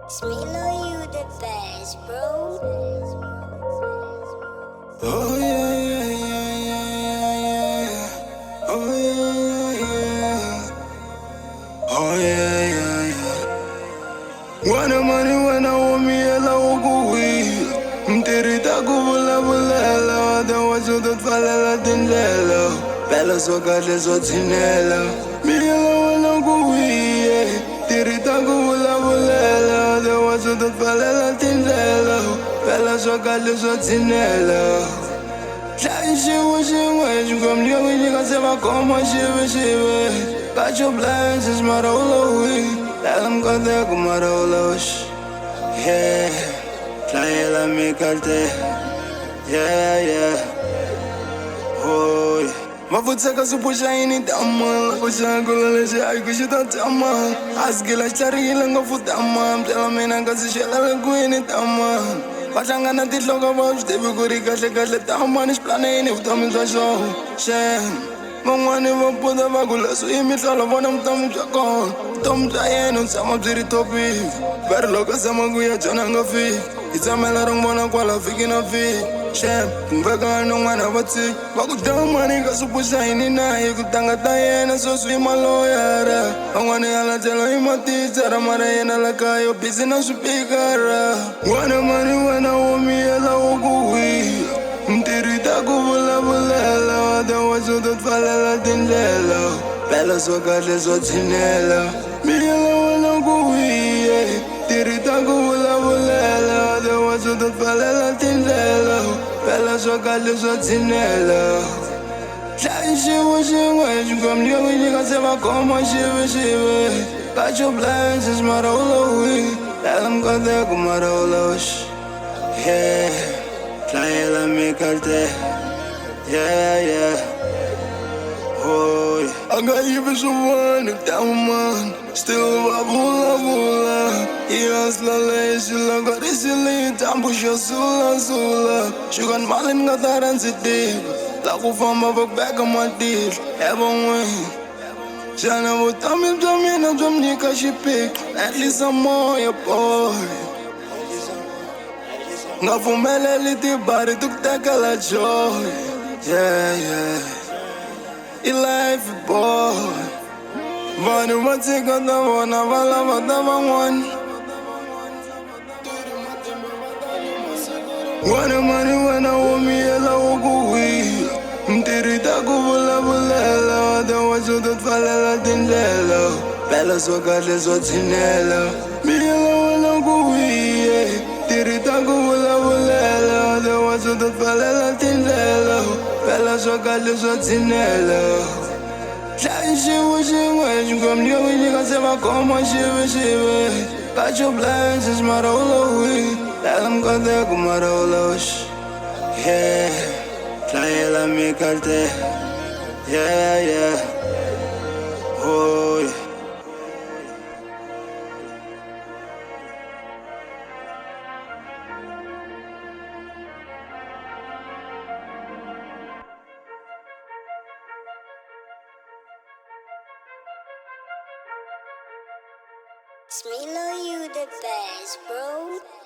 Smilo, you the best, bro. Oh yeah, yeah, yeah, yeah, yeah, yeah. Oh yeah, yeah, yeah. Oh yeah, yeah, yeah. Wana mani wana wamiela ukuwila mtirita kuvulavulela wadawacho totfalela tindlela phela sokahle sothinela miyela wana kuwiye tirita kuvulavulela wadawacho totfalela tindlela phela sokahle sothinela Hlayixiwe xin'we xingomliya winyika se va khoma xivexive got your blessings mara u lowi phela mikoteko mara u loxi yeah hlayela mikalte yeah yeah hoy mavutseka swipuxa yini tama ku xakula lexi a yi ku xi ta tama a sigila xi tlarihile ngopfu tama mbyela mina nga si xelela kwini tama va hlangana tinhloko va swi tivi ku ri kahlekahle tamani xiplaneni vutomi bya xona xen van'wani va puta va ku leswi i mihlolo vona vutomi bya kona vutomi bya yena u tshama byi ri topic va ri loko zama ku ya jona nga fiki hi tsamela ri n'wi vona kwala vhiki na vhiki xen kumveka non'wana va tshiki va ku damani ka swi puxa yini na hi ku tanga ta yena sweswi i maloyara van'wani ya latlhela i matitsara mara yena la kaya busy na swipikara n'wana mani wena wo miyela wo ku wila mtirhi ta ku vulavulela wadawacho to tfalela tindlela phela swo kahle swo tshinela miyela wena ku wiye tirhi ta ku vulavulela wadawacho to tfalela tindlela phela swo kahle swo tshinela hlayixiwe xin'we xingomliya winyika se va khoma xivexive got your blessings mara u lowi phela mikoteko mara u loxi yeah hlayela mikalte yeah yeah hoy a nga yivi swin'wana tamani still va vulavula i hasla lexi loko ri xile dyambu xo sulasula xukani mali ni nga ta ra ndzi tiva la ku famba va ku veka matihlo evan'wini xana vutomi bya mina byo mi nyika xiphiqo endlisa moya boy nga pfumeleli tibari ti ku tekela joy yeah yeah i life boy vanhu va tshika ta vona va lava ta van'wani n'wana mani wena wo miyela wo ku wila mtirhi ta ku vulavulela wadawacho to tfalela tindlela phela swo kahle swo tshinela miyela wena ku wiye tirhi ta ku vulavulela wadawacho to tfalela tindlela phela swo kahle swo tshinela hlayixiwe xin'we xingomliya winyika se va khoma xivexive got your blessings mara u lowi phela mikoteko mara u loxi yeah hlayela mikalte yeah yeah hoy Smilo, you the best, bro.